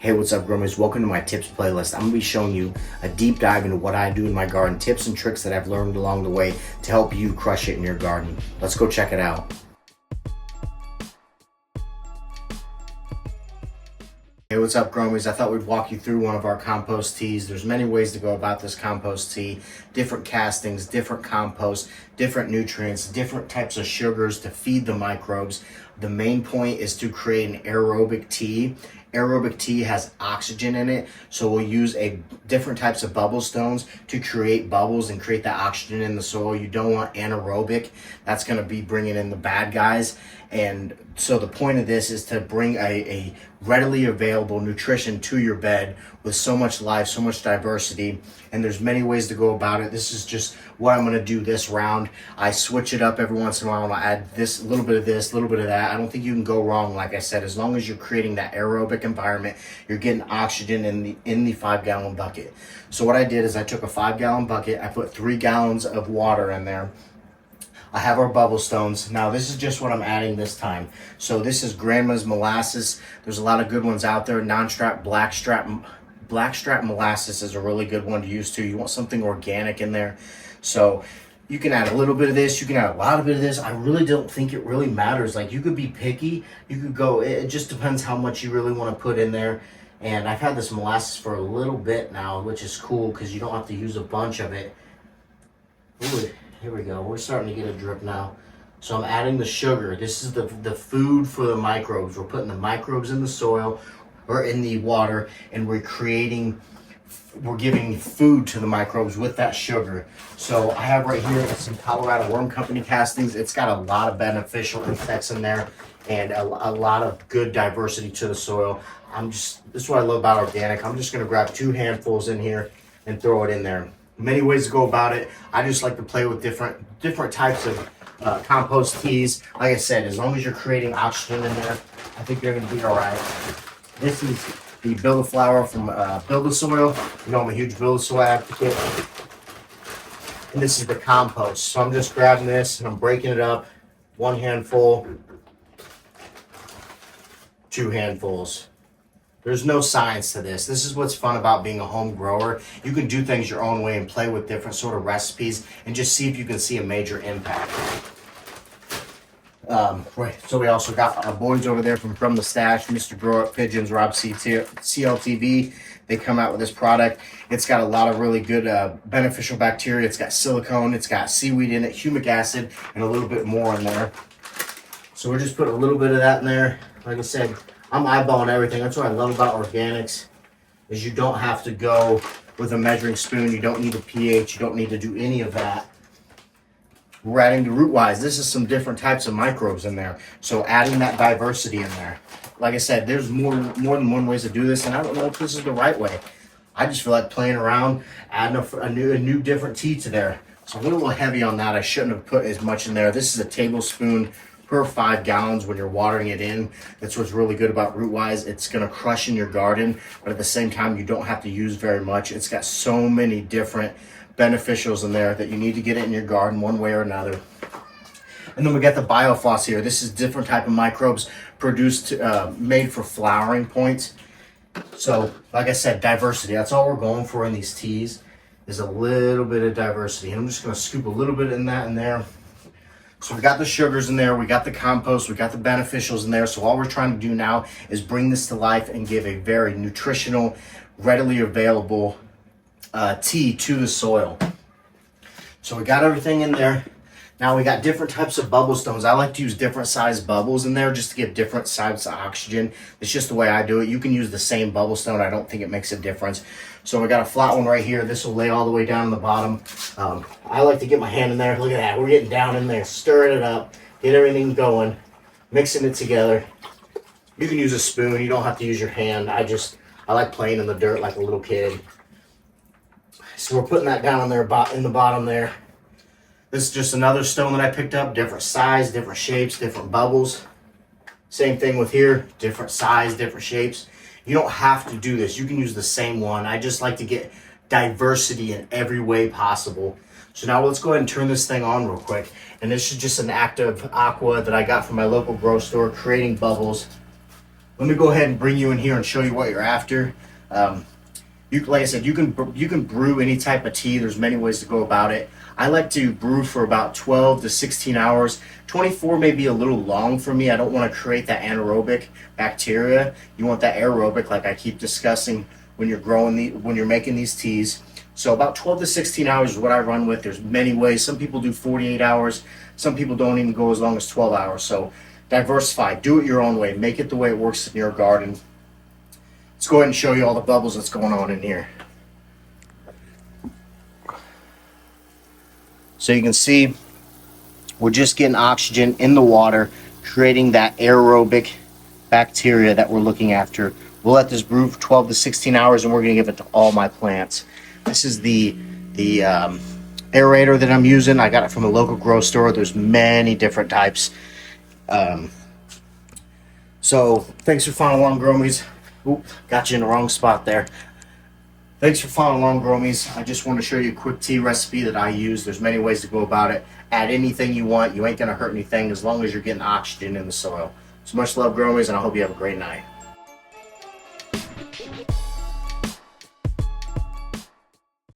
Hey, what's up, growers? Welcome to my tips playlist. I'm going to be showing you a deep dive into what I do in my garden, tips and tricks that I've learned along the way to help you crush it in your garden. Let's go check it out. Hey, what's up, growers? I thought we'd walk you through one of our compost teas. There's many ways to go about this compost tea, different castings, different compost, different nutrients, different types of sugars to feed the microbes. The main point is to create an aerobic tea. Aerobic tea has oxygen in it, so we'll use different types of bubble stones to create bubbles and create that oxygen in the soil. You don't want anaerobic. That's going to be bringing in the bad guys. And so the point of this is to bring a readily available nutrition to your bed with so much life, so much diversity, and there's many ways to go about it. This is just what I'm going to do this round. I switch it up every once in a while. I'll add this, a little bit of this, a little bit of that. I don't think you can go wrong. Like I said, as long as you're creating that aerobic environment, you're getting oxygen in the 5-gallon bucket. So what I did is I took a 5-gallon bucket, I put 3 gallons of water in there. I have our bubble stones. Now this is just what I'm adding this time. So this is grandma's molasses. There's a lot of good ones out there. Non-strap, blackstrap molasses is a really good one to use too. You want something organic in there. So you can add a little bit of this, you can add a lot of this. I really don't think it really matters. Like, you could be picky, you could go, it just depends how much you really want to put in there. And I've had this molasses for a little bit now, which is cool because you don't have to use a bunch of it. Ooh, here we go. We're starting to get a drip now. So I'm adding the sugar. This is the food for the microbes. We're putting the microbes in the soil or in the water, and we're giving food to the microbes with that sugar. So I have right here some Colorado Worm Company castings. It's got a lot of beneficial effects in there and a lot of good diversity to the soil. This is what I love about organic. I'm just gonna grab 2 handfuls in here and throw it in there. Many ways to go about it. I just like to play with different types of compost teas. Like I said, as long as you're creating oxygen in there, I think you're gonna be all right. This is the Build-A-Flower from Build-A-Soil. You know, I'm a huge Build-A-Soil advocate. And this is the compost. So I'm just grabbing this and I'm breaking it up. 1 handful, 2 handfuls. There's no science to this. This is what's fun about being a home grower. You can do things your own way and play with different sort of recipes and just see if you can see a major impact. Right. So we also got our boys over there from the stash, Mr. Grow Up Pigeons, Rob CLTV. They come out with this product. It's got a lot of really good beneficial bacteria. It's got silicone, it's got seaweed in it, humic acid, and a little bit more in there. So we're just putting a little bit of that in there. Like I said, I'm eyeballing everything. That's what I love about organics, is you don't have to go with a measuring spoon. You don't need a pH. You don't need to do any of that. We're adding the root wise. This is some different types of microbes in there. So adding that diversity in there. Like I said, there's more than one ways to do this, and I don't know if this is the right way. I just feel like playing around, adding a new different tea to there. So I'm a little heavy on that. I shouldn't have put as much in there. This is a tablespoon per 5 gallons when you're watering it in. That's what's really good about root wise. It's gonna crush in your garden, but at the same time, you don't have to use very much. It's got so many different beneficials in there that you need to get it in your garden one way or another. And then we got the biofloss here. This is different type of microbes produced, made for flowering points. So like I said, diversity, that's all we're going for in these teas, is a little bit of diversity. And I'm just gonna scoop a little bit in that in there. So we got the sugars in there, we got the compost, we got the beneficials in there. So all we're trying to do now is bring this to life and give a very nutritional, readily available tea to the soil. So we got everything in there. Now we got different types of bubble stones. I like to use different size bubbles in there just to get different types of oxygen. It's just the way I do it. You can use the same bubble stone. I don't think it makes a difference. So we got a flat one right here. This will lay all the way down in the bottom. I like to get my hand in there. Look at that. We're getting down in there, stirring it up, get everything going, mixing it together. You can use a spoon. You don't have to use your hand. I like playing in the dirt like a little kid. So we're putting that down in there in the bottom there. This is just another stone that I picked up, different size, different shapes, different bubbles. Same thing with here, different size, different shapes. You don't have to do this. You can use the same one. I just like to get diversity in every way possible. So now let's go ahead and turn this thing on real quick. And this is just an active aqua that I got from my local grocery store, creating bubbles. Let me go ahead and bring you in here and show you what you're after. Like I said, you can brew any type of tea. There's many ways to go about it. I like to brew for about 12 to 16 hours. 24 may be a little long for me. I don't want to create that anaerobic bacteria. You want that aerobic, like I keep discussing when you're making these teas. So about 12 to 16 hours is what I run with. There's many ways. Some people do 48 hours. Some people don't even go as long as 12 hours. So diversify. Do it your own way. Make it the way it works in your garden. Let's go ahead and show you all the bubbles that's going on in here. So you can see we're just getting oxygen in the water, creating that aerobic bacteria that we're looking after. We'll let this brew for 12 to 16 hours and we're going to give it to all my plants. This is the aerator that I'm using. I got it from a local grocery store. There's many different types. So thanks for following along, Gromies. Oop, got you in the wrong spot there. Thanks for following along, Gromies. I just want to show you a quick tea recipe that I use. There's many ways to go about it. Add anything you want. You ain't going to hurt anything as long as you're getting oxygen in the soil. So much love, Gromies, and I hope you have a great night.